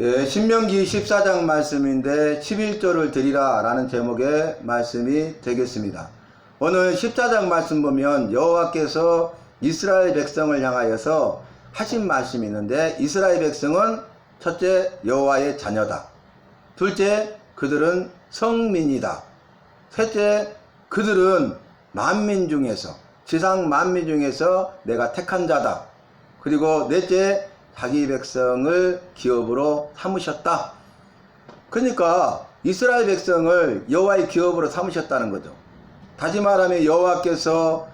예, 신명기 14장 말씀인데 11조를 드리라 라는 제목의 말씀이 되겠습니다. 오늘 14장 말씀 보면 여호와께서 이스라엘 백성을 향하여서 하신 말씀이 있는데, 이스라엘 백성은 첫째 여호와의 자녀다, 둘째 그들은 성민이다, 셋째 그들은 만민 중에서, 지상 만민 중에서 내가 택한 자다, 그리고 넷째 자기 백성을 기업으로 삼으셨다. 그러니까 이스라엘 백성을 여호와의 기업으로 삼으셨다는 거죠. 다시 말하면 여호와께서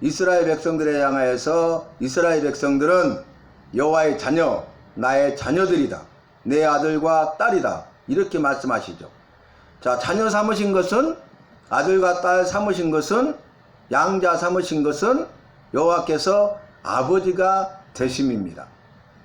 이스라엘 백성들에 향하여서 이스라엘 백성들은 여호와의 자녀, 나의 자녀들이다, 내 아들과 딸이다, 이렇게 말씀하시죠. 자, 자녀 삼으신 것은, 아들과 딸 삼으신 것은, 양자 삼으신 것은 여호와께서 아버지가 되심입니다.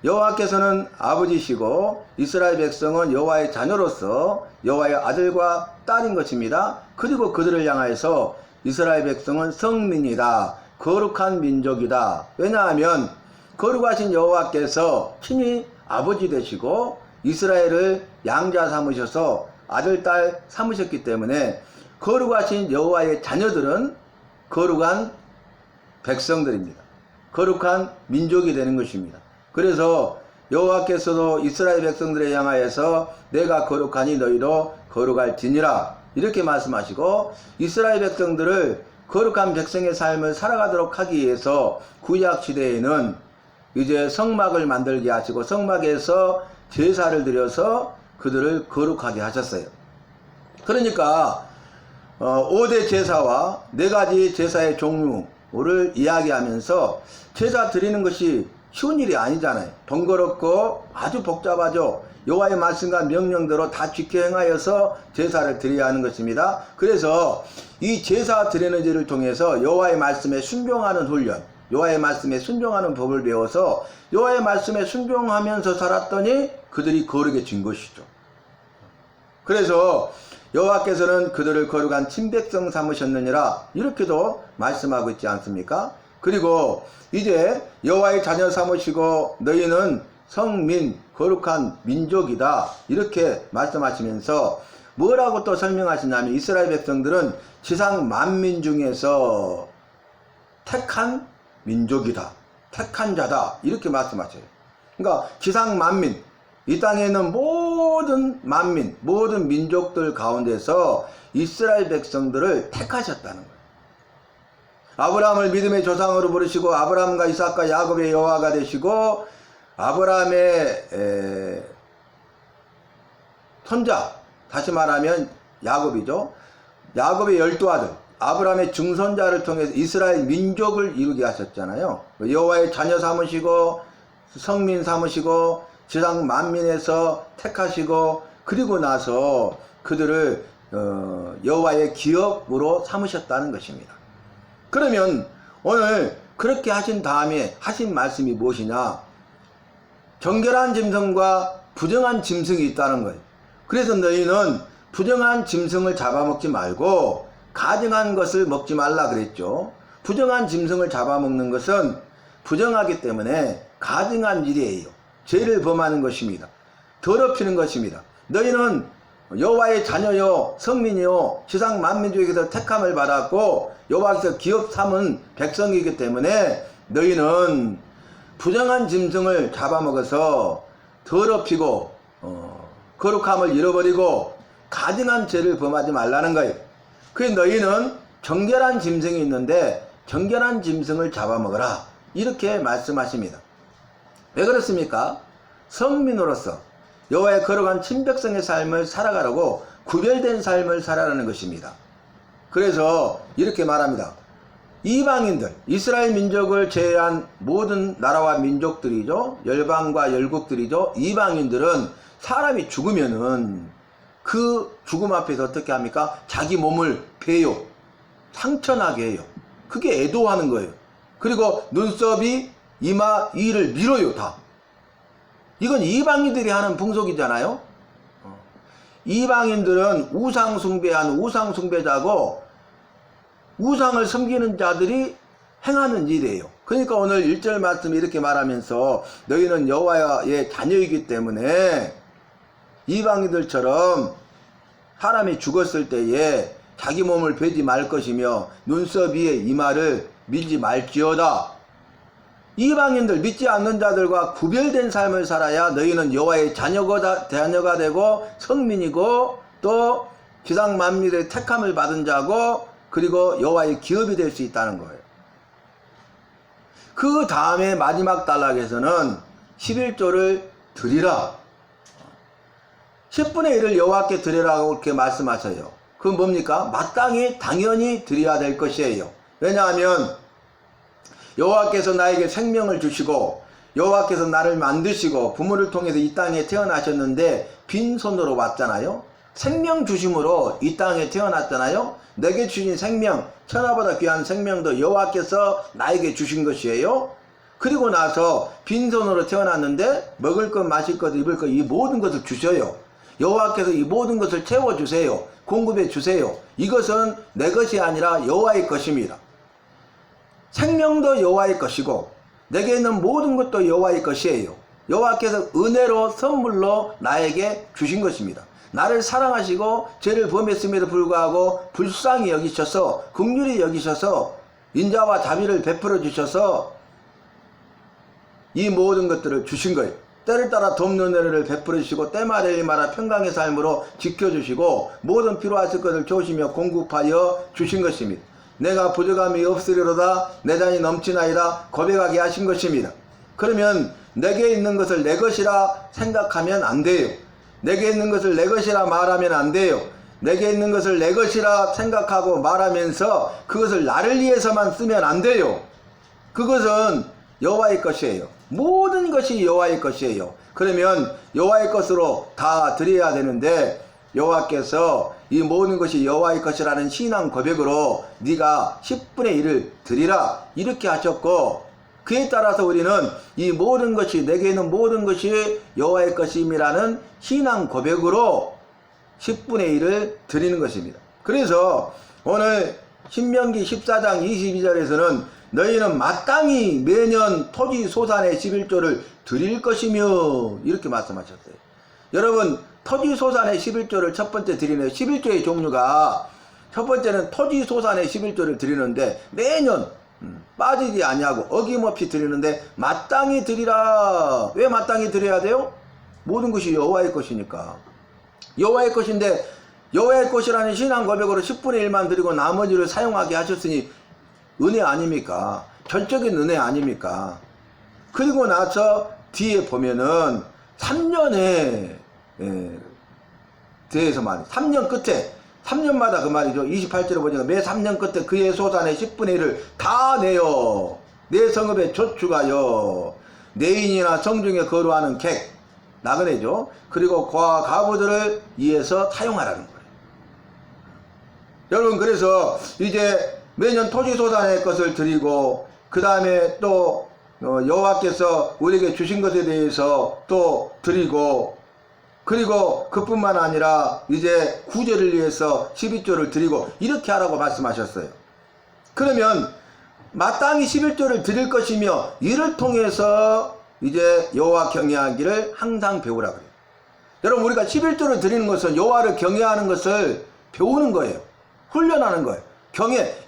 여호와께서는 아버지시고 이스라엘 백성은 여호와의 자녀로서 여호와의 아들과 딸인 것입니다. 그리고 그들을 향하여서 이스라엘 백성은 성민이다, 거룩한 민족이다. 왜냐하면 거룩하신 여호와께서 친히 아버지 되시고 이스라엘을 양자 삼으셔서 아들, 딸 삼으셨기 때문에 거룩하신 여호와의 자녀들은 거룩한 백성들입니다. 거룩한 민족이 되는 것입니다. 그래서 여호와께서도 이스라엘 백성들에 향하여서 내가 거룩하니 너희도 거룩할지니라, 이렇게 말씀하시고, 이스라엘 백성들을 거룩한 백성의 삶을 살아가도록 하기 위해서 구약 시대에는 이제 성막을 만들게 하시고 성막에서 제사를 드려서 그들을 거룩하게 하셨어요. 그러니까 5대 제사와 4가지 제사의 종류를 이야기하면서, 제사 드리는 것이 쉬운 일이 아니잖아요. 번거롭고 아주 복잡하죠. 여호와의 말씀과 명령대로 다 지켜 행하여서 제사를 드려야 하는 것입니다. 그래서 이 제사 드리는 일을 통해서 여호와의 말씀에 순종하는 훈련, 여호와의 말씀에 순종하는 법을 배워서 여호와의 말씀에 순종하면서 살았더니 그들이 거룩해진 것이죠. 그래서 여호와께서는 그들을 거룩한 친백성 삼으셨느니라, 이렇게도 말씀하고 있지 않습니까? 그리고 이제 여호와의 자녀 삼으시고 너희는 성민, 거룩한 민족이다, 이렇게 말씀하시면서 뭐라고 또 설명하시냐면, 이스라엘 백성들은 지상 만민 중에서 택한 민족이다, 택한 자다, 이렇게 말씀하셔요. 그러니까 지상 만민, 이 땅에 있는 모든 만민, 모든 민족들 가운데서 이스라엘 백성들을 택하셨다는 거예요. 아브라함을 믿음의 조상으로 부르시고 아브라함과 이삭과 야곱의 여호와가 되시고, 아브라함의 손자, 다시 말하면 야곱이죠. 야곱의 12아들, 아브라함의 증손자를 통해서 이스라엘 민족을 이루게 하셨잖아요. 여호와의 자녀 삼으시고 성민 삼으시고 지상 만민에서 택하시고, 그리고 나서 그들을 여호와의 기업으로 삼으셨다는 것입니다. 그러면 오늘 그렇게 하신 다음에 하신 말씀이 무엇이냐? 정결한 짐승과 부정한 짐승이 있다는 거예요. 그래서 너희는 부정한 짐승을 잡아먹지 말고 가증한 것을 먹지 말라 그랬죠. 부정한 짐승을 잡아먹는 것은 부정하기 때문에 가증한 일이에요. 죄를 범하는 것입니다. 더럽히는 것입니다. 너희는 여호와의 자녀요, 성민이요, 지상 만민 중에서 택함을 받았고 여호와께서 기업 삼은 백성이기 때문에 너희는 부정한 짐승을 잡아먹어서 더럽히고 거룩함을 잃어버리고 가증한 죄를 범하지 말라는 거예요. 그래서 너희는 정결한 짐승이 있는데 정결한 짐승을 잡아먹어라, 이렇게 말씀하십니다. 왜 그렇습니까? 성민으로서 여호와의 거룩한 친백성의 삶을 살아가라고, 구별된 삶을 살아가는 것입니다. 그래서 이렇게 말합니다. 이방인들, 이스라엘 민족을 제외한 모든 나라와 민족들이죠, 열방과 열국들이죠, 이방인들은 사람이 죽으면은 그 죽음 앞에서 어떻게 합니까? 자기 몸을 베요, 상처나게 해요. 그게 애도하는 거예요. 그리고 눈썹이 이마, 이를 밀어요, 다. 이건 이방인들이 하는 풍속이잖아요. 이방인들은 우상 숭배하는 우상 숭배자고 우상을 섬기는 자들이 행하는 일이에요. 그러니까 오늘 1절 말씀이 이렇게 말하면서 너희는 여호와의 자녀이기 때문에 이방인들처럼 사람이 죽었을 때에 자기 몸을 베지 말 것이며 눈썹 위에 이마를 밀지 말지어다. 이방인들 믿지 않는 자들과 구별된 삶을 살아야 너희는 여호와의 자녀가 되고 성민이고 또 지상 만민의 택함을 받은 자고 그리고 여호와의 기업이 될 수 있다는 거예요. 그 다음에 마지막 단락에서는 11조를 드리라. 10분의 1을 여호와께 드리라고 이렇게 말씀하셔요. 그건 뭡니까? 마땅히 당연히 드려야 될 것이에요. 왜냐하면 여호와께서 나에게 생명을 주시고 여호와께서 나를 만드시고 부모를 통해서 이 땅에 태어나셨는데 빈손으로 왔잖아요. 생명 주심으로 이 땅에 태어났잖아요. 내게 주신 생명, 천하보다 귀한 생명도 여호와께서 나에게 주신 것이에요. 그리고 나서 빈손으로 태어났는데 먹을 것, 마실 것, 입을 것 이 모든 것을 주셔요. 여호와께서 이 모든 것을 채워주세요. 공급해 주세요. 이것은 내 것이 아니라 여호와의 것입니다. 생명도 여호와의 것이고 내게 있는 모든 것도 여호와의 것이에요. 여호와께서 은혜로 선물로 나에게 주신 것입니다. 나를 사랑하시고 죄를 범했음에도 불구하고 불쌍히 여기셔서 긍휼히 여기셔서 인자와 자비를 베풀어 주셔서 이 모든 것들을 주신 거예요. 때를 따라 돕는 은혜를 베풀어 주시고 때마다 일마다 평강의 삶으로 지켜주시고 모든 필요하실 것을 조시며 공급하여 주신 것입니다. 내가 부족함이 없으리로다 내 잔이 넘치나이다 고백하게 하신 것입니다. 그러면 내게 있는 것을 내 것이라 생각하면 안 돼요. 내게 있는 것을 내 것이라 말하면 안 돼요. 내게 있는 것을 내 것이라 생각하고 말하면서 그것을 나를 위해서만 쓰면 안 돼요. 그것은 여호와의 것이에요. 모든 것이 여호와의 것이에요. 그러면 여호와의 것으로 다 드려야 되는데 여호와께서 이 모든 것이 여호와의 것이라는 신앙 고백으로 네가 10분의 1을 드리라 이렇게 하셨고 그에 따라서 우리는 이 모든 것이 내게 있는 모든 것이 여호와의 것임이라는 신앙 고백으로 10분의 1을 드리는 것입니다. 그래서 오늘 신명기 14장 22절에서는 너희는 마땅히 매년 토지 소산의 11조를 드릴 것이며 이렇게 말씀하셨어요. 여러분 토지 소산의 11조를 첫 번째 드리는 11조의 종류가 첫 번째는 토지 소산의 11조를 드리는데 매년 빠지지 아니하고 어김없이 드리는데 마땅히 드리라. 왜 마땅히 드려야 돼요? 모든 것이 여호와의 것이니까. 여호와의 것인데 여호와의 것이라는 신앙 고백으로 10분의 1만 드리고 나머지를 사용하게 하셨으니 은혜 아닙니까? 전적인 은혜 아닙니까? 그리고 나서 뒤에 보면은 3년에 대해서 말이에요. 3년 끝에 3년마다 그 말이죠. 28절에 보니까 매 3년 끝에 그의 소산의 10분의 1을 다 내어 내 성읍에 저축하여 내인이나 성중에 거류하는 객 나그네죠. 그리고 고아 가부들을 위해서 사용하라는 거예요. 여러분 그래서 이제 매년 토지 소산의 것을 드리고 그 다음에 또 여호와께서 우리에게 주신 것에 대해서 또 드리고 그리고 그뿐만 아니라 이제 구제를 위해서 12조를 드리고 이렇게 하라고 말씀하셨어요. 그러면 마땅히 11조를 드릴 것이며 이를 통해서 이제 여호와 경외하기를 항상 배우라 그래요. 여러분 우리가 11조를 드리는 것은 여호와를 경외하는 것을 배우는 거예요. 훈련하는 거예요.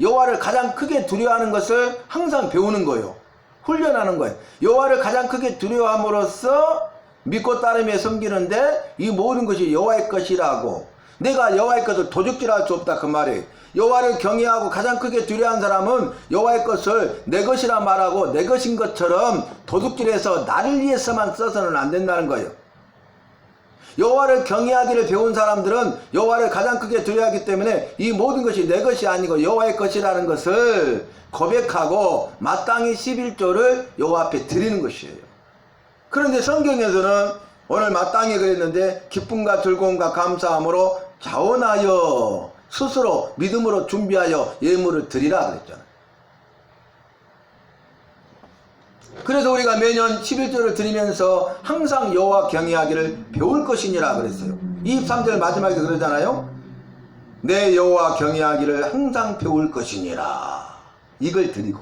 여호와를 가장 크게 두려워하는 것을 항상 배우는 거예요. 훈련하는 거예요. 여호와를 가장 크게 두려워함으로써 믿고 따르며 섬기는데 이 모든 것이 여호와의 것이라고. 내가 여호와의 것을 도둑질할 수 없다 그 말이에요. 여호와를 경외하고 가장 크게 두려워하는 사람은 여호와의 것을 내 것이라 말하고 내 것인 것처럼 도둑질해서 나를 위해서만 써서는 안 된다는 거예요. 여호와를 경외하기를 배운 사람들은 여호와를 가장 크게 두려워하기 때문에 이 모든 것이 내 것이 아니고 여호와의 것이라는 것을 고백하고 마땅히 11조를 여호와 앞에 드리는 것이에요. 그런데 성경에서는 오늘 마땅히 그랬는데 기쁨과 즐거움과 감사함으로 자원하여 스스로 믿음으로 준비하여 예물을 드리라 그랬잖아요. 그래서 우리가 매년 11조를 드리면서 항상 여호와 경외하기를 배울 것이니라 그랬어요. 23절 마지막에 그러잖아요. 내 여호와 경외하기를 항상 배울 것이니라. 이걸 드리고.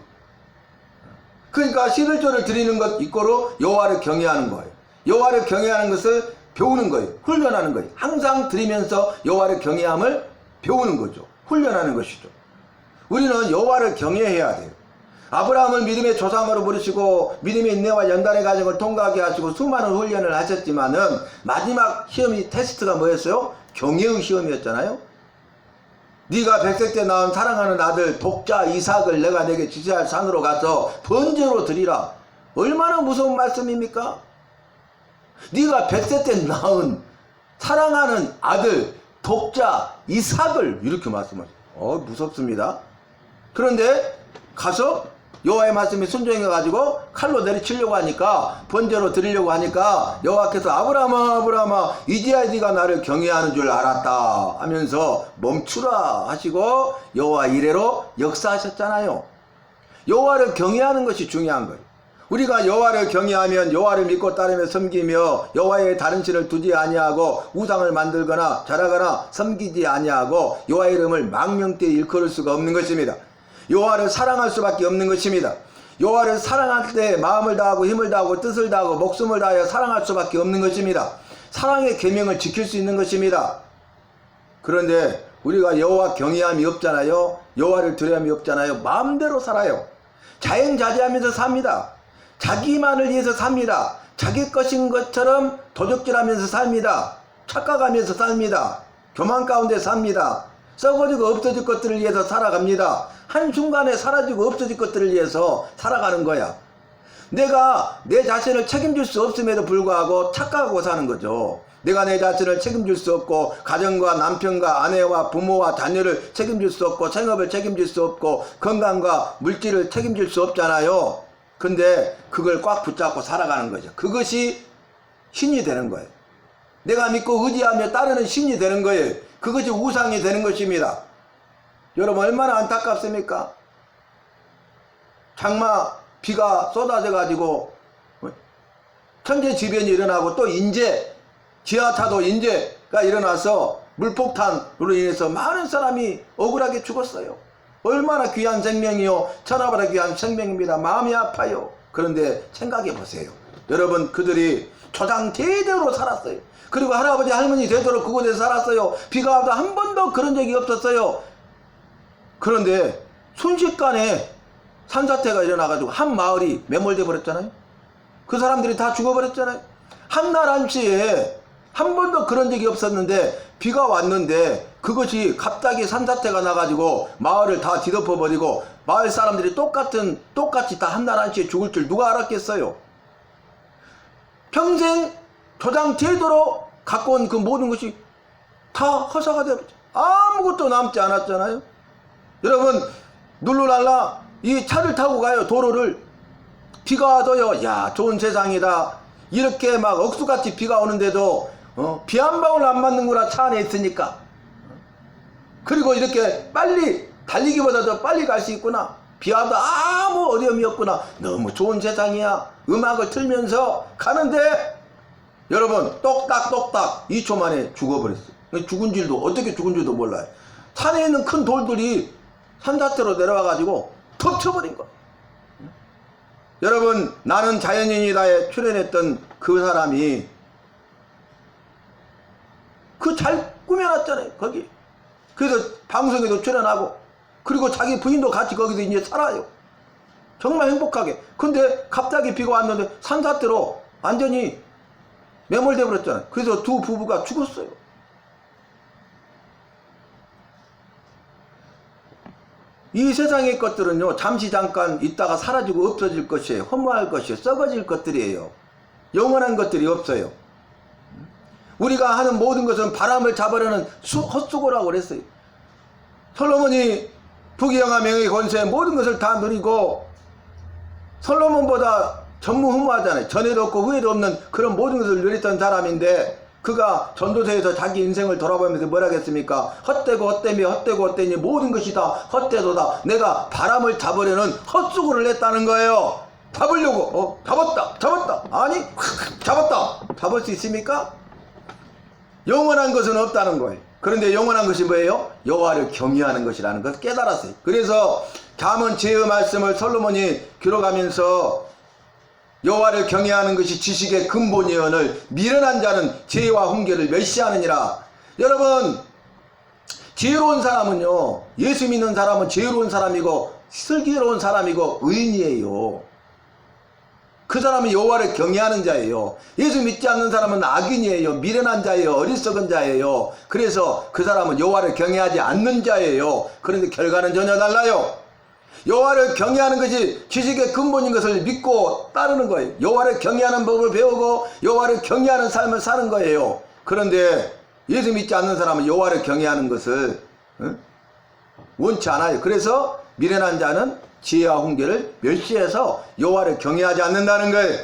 그러니까 11조를 드리는 것 이꼬로 여호와를 경외하는 거예요. 여호와를 경외하는 것을 배우는 거예요. 훈련하는 거예요. 항상 드리면서 여호와를 경외함을 배우는 거죠. 훈련하는 것이죠. 우리는 여호와를 경외해야 돼요. 아브라함을 믿음의 조상으로 부르시고 믿음의 인내와 연단의 과정을 통과하게 하시고 수많은 훈련을 하셨지만은 마지막 시험이 테스트가 뭐였어요? 경외의 시험이었잖아요. 네가 100세 때 낳은 사랑하는 아들 독자 이삭을 내가 내게 지시할 산으로 가서 번제로 드리라. 얼마나 무서운 말씀입니까? 네가 100세 때 낳은 사랑하는 아들 독자 이삭을 이렇게 말씀하세요. 무섭습니다. 그런데 가서 여호와의 말씀에 순종해가지고 칼로 내리치려고 하니까 번제로 드리려고 하니까 여호와께서 아브라함아 이제야 네가 나를 경외하는 줄 알았다 하면서 멈추라 하시고 여호와 이래로 역사하셨잖아요. 여호와를 경외하는 것이 중요한 거예요. 우리가 여호와를 경외하면 여호와를 믿고 따르며 섬기며 여호와의 다른 신을 두지 아니하고 우상을 만들거나 절하거나 섬기지 아니하고 여호와의 이름을 망명되이 일컬을 수가 없는 것입니다. 여호와를 사랑할 수밖에 없는 것입니다. 여호와를 사랑할 때 마음을 다하고 힘을 다하고 뜻을 다하고 목숨을 다하여 사랑할 수밖에 없는 것입니다. 사랑의 계명을 지킬 수 있는 것입니다. 그런데 우리가 여호와 경외함이 없잖아요. 여호와를 두려움이 없잖아요. 마음대로 살아요. 자행자제하면서 삽니다. 자기만을 위해서 삽니다. 자기 것인 것처럼 도적질하면서 삽니다. 착각하면서 삽니다. 교만 가운데 삽니다. 썩어지고 없어질 것들을 위해서 살아갑니다. 한순간에 사라지고 없어질 것들을 위해서 살아가는 거야. 내가 내 자신을 책임질 수 없음에도 불구하고 착각하고 사는 거죠. 내가 내 자신을 책임질 수 없고 가정과 남편과 아내와 부모와 자녀를 책임질 수 없고 생업을 책임질 수 없고 건강과 물질을 책임질 수 없잖아요. 근데 그걸 꽉 붙잡고 살아가는 거죠. 그것이 신이 되는 거예요. 내가 믿고 의지하며 따르는 신이 되는 거예요. 그것이 우상이 되는 것입니다. 여러분 얼마나 안타깝습니까? 장마 비가 쏟아져 가지고 천재지변이 일어나고 또 인재 지하차도 인재가 일어나서 물폭탄으로 인해서 많은 사람이 억울하게 죽었어요. 얼마나 귀한 생명이요 천하보다 귀한 생명입니다. 마음이 아파요. 그런데 생각해 보세요. 여러분 그들이 조상 대대로 살았어요. 그리고 할아버지 할머니 되도록 그곳에 살았어요. 비가 와도 한 번도 그런 적이 없었어요. 그런데 순식간에 산사태가 일어나가지고 한 마을이 매몰돼 버렸잖아요. 그 사람들이 다 죽어버렸잖아요. 한날 한시에 한 번도 그런 적이 없었는데 비가 왔는데 그것이 갑자기 산사태가 나가지고 마을을 다 뒤덮어버리고 마을 사람들이 똑같이 다 한날 한시에 죽을 줄 누가 알았겠어요. 평생 조상 제도로 갖고 온 그 모든 것이 다 허사가 되었죠. 아무것도 남지 않았잖아요. 여러분 룰루랄라 이 차를 타고 가요. 도로를 비가 와도요. 야 좋은 세상이다. 이렇게 막 억수같이 비가 오는데도 비 한 방울 안 맞는구나. 차 안에 있으니까. 그리고 이렇게 빨리 달리기보다도 빨리 갈 수 있구나. 비 와도 아무 어려움이 없구나. 너무 좋은 세상이야. 음악을 틀면서 가는데 여러분 똑딱똑딱 2초 만에 죽어버렸어요. 죽은 줄도 어떻게 죽은 줄도 몰라요. 산에 있는 큰 돌들이 산사태로 내려와 가지고 덮쳐버린 거. 여러분 나는 자연인이다에 출연했던 그 사람이 그 잘 꾸며놨잖아요. 거기 그래서 방송에도 출연하고 그리고 자기 부인도 같이 거기서 이제 살아요. 정말 행복하게. 근데 갑자기 비가 왔는데 산사태로 완전히 매몰돼 버렸잖아요. 그래서 두 부부가 죽었어요. 이 세상의 것들은요 잠시 잠깐 있다가 사라지고 없어질 것이에요. 허무할 것이에요. 썩어질 것들이에요. 영원한 것들이 없어요. 우리가 하는 모든 것은 바람을 잡으려는 헛수고라고 그랬어요. 솔로몬이 부귀영화 명예 권세 모든 것을 다 누리고 솔로몬보다 전무후무하잖아요. 전에도 없고 후에도 없는 그런 모든 것을 누렸던 사람인데 그가 전도서에서 자기 인생을 돌아보면서 뭐라 했습니까? 헛되고 헛되며 헛되고 헛되니 모든 것이 다 헛되도다. 내가 바람을 잡으려는 헛수고를 했다는 거예요. 잡으려고 잡았다 아니 잡았다. 잡을 수 있습니까? 영원한 것은 없다는 거예요. 그런데 영원한 것이 뭐예요? 여호와를 경외하는 것이라는 것을 깨달았어요. 그래서 잠언 제의 말씀을 솔로몬이 기록하면서 여호와를 경외하는 것이 지식의 근본이언을 미련한 자는 죄와 훈계를 멸시하느니라. 여러분, 지혜로운 사람은요, 예수 믿는 사람은 지혜로운 사람이고 슬기로운 사람이고 의인이에요. 그 사람은 여호와를 경외하는 자예요. 예수 믿지 않는 사람은 악인이에요. 미련한 자예요. 어리석은 자예요. 그래서 그 사람은 여호와를 경외하지 않는 자예요. 그런데 결과는 전혀 달라요. 여호와를 경외하는 것이 지식의 근본인 것을 믿고 따르는 거예요. 여호와를 경외하는 법을 배우고 여호와를 경외하는 삶을 사는 거예요. 그런데 예수 믿지 않는 사람은 여호와를 경외하는 것을 원치 않아요. 그래서 미련한 자는 지혜와 훈계를 멸시해서 여호와를 경외하지 않는다는 거예요.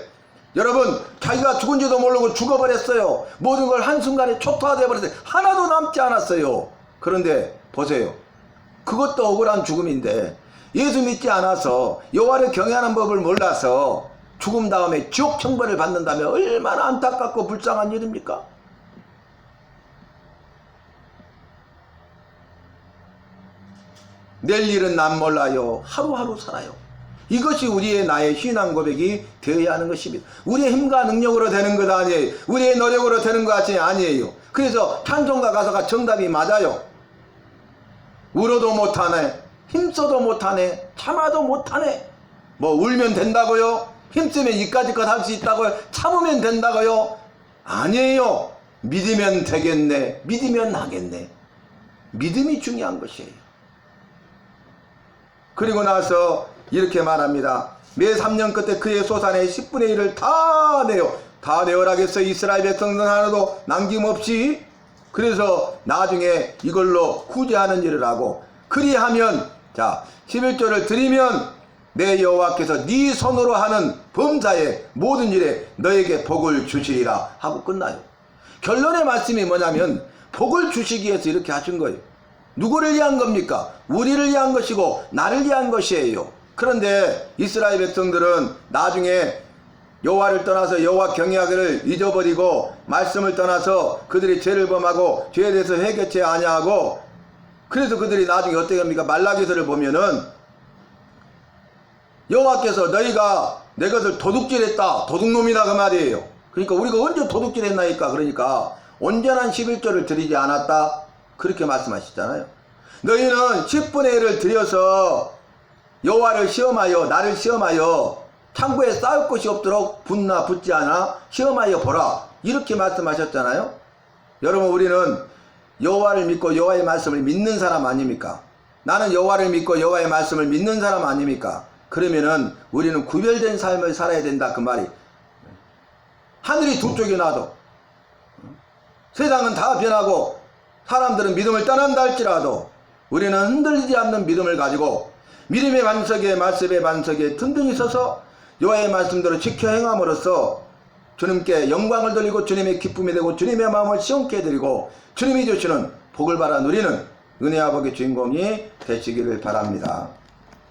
여러분, 자기가 죽은지도 모르고 죽어버렸어요. 모든 걸 한순간에 초토화되어 버렸어요. 하나도 남지 않았어요. 그런데 보세요. 그것도 억울한 죽음인데 예수 믿지 않아서 여호와를 경외하는 법을 몰라서 죽음 다음에 지옥 형벌을 받는다면 얼마나 안타깝고 불쌍한 일입니까? 내일 일은 난 몰라요. 하루하루 살아요. 이것이 우리의 나의 신앙 고백이 되어야 하는 것입니다. 우리의 힘과 능력으로 되는 것 아니에요. 우리의 노력으로 되는 것이 아니에요. 그래서 찬송가 가사가 정답이 맞아요. 울어도 못하네, 힘써도 못하네, 참아도 못하네. 뭐 울면 된다고요? 힘쓰면 이까지껏 할 수 있다고요? 참으면 된다고요? 아니에요. 믿으면 되겠네, 믿으면 하겠네. 믿음이 중요한 것이에요. 그리고 나서 이렇게 말합니다. 매 3년 끝에 그의 소산의 10분의 1을 다 내요. 다 내어라겠어요. 이스라엘 백성들 하나도 남김없이. 그래서 나중에 이걸로 구제하는 일을 하고, 그리하면, 자 11조를 드리면 내 여호와께서 네 손으로 하는 범사의 모든 일에 너에게 복을 주시리라 하고 끝나요. 결론의 말씀이 뭐냐면 복을 주시기 위해서 이렇게 하신 거예요. 누구를 위한 겁니까? 우리를 위한 것이고 나를 위한 것이에요. 그런데 이스라엘 백성들은 나중에 여호와를 떠나서 여호와 경외하기를 잊어버리고 말씀을 떠나서 그들이 죄를 범하고 죄에 대해서 회개치 아니하고, 그래서 그들이 나중에 어떻게 합니까? 말라기서를 보면은 여호와께서 너희가 내 것을 도둑질했다, 도둑놈이다 그 말이에요. 그러니까 우리가 언제 도둑질했나니까, 그러니까 온전한 11조를 드리지 않았다 그렇게 말씀하시잖아요. 너희는 10분의 1을 드려서 여호와를 시험하여 나를 시험하여 창고에 쌓을 곳이 없도록 붙나 붙지 않아 시험하여 보라 이렇게 말씀하셨잖아요. 여러분, 우리는 여호와를 믿고 여호와의 말씀을 믿는 사람 아닙니까? 나는 여호와를 믿고 여호와의 말씀을 믿는 사람 아닙니까? 그러면은 우리는 구별된 삶을 살아야 된다 그 말이. 하늘이 두 쪽이 나도 세상은 다 변하고 사람들은 믿음을 떠난다 할지라도 우리는 흔들리지 않는 믿음을 가지고 믿음의 반석에 말씀의 반석에 든든히 서서 여호와의 말씀대로 지켜 행함으로써 주님께 영광을 돌리고 주님의 기쁨이 되고 주님의 마음을 시원케 해드리고 주님이 주시는 복을 받아 누리는 은혜와 복의 주인공이 되시기를 바랍니다.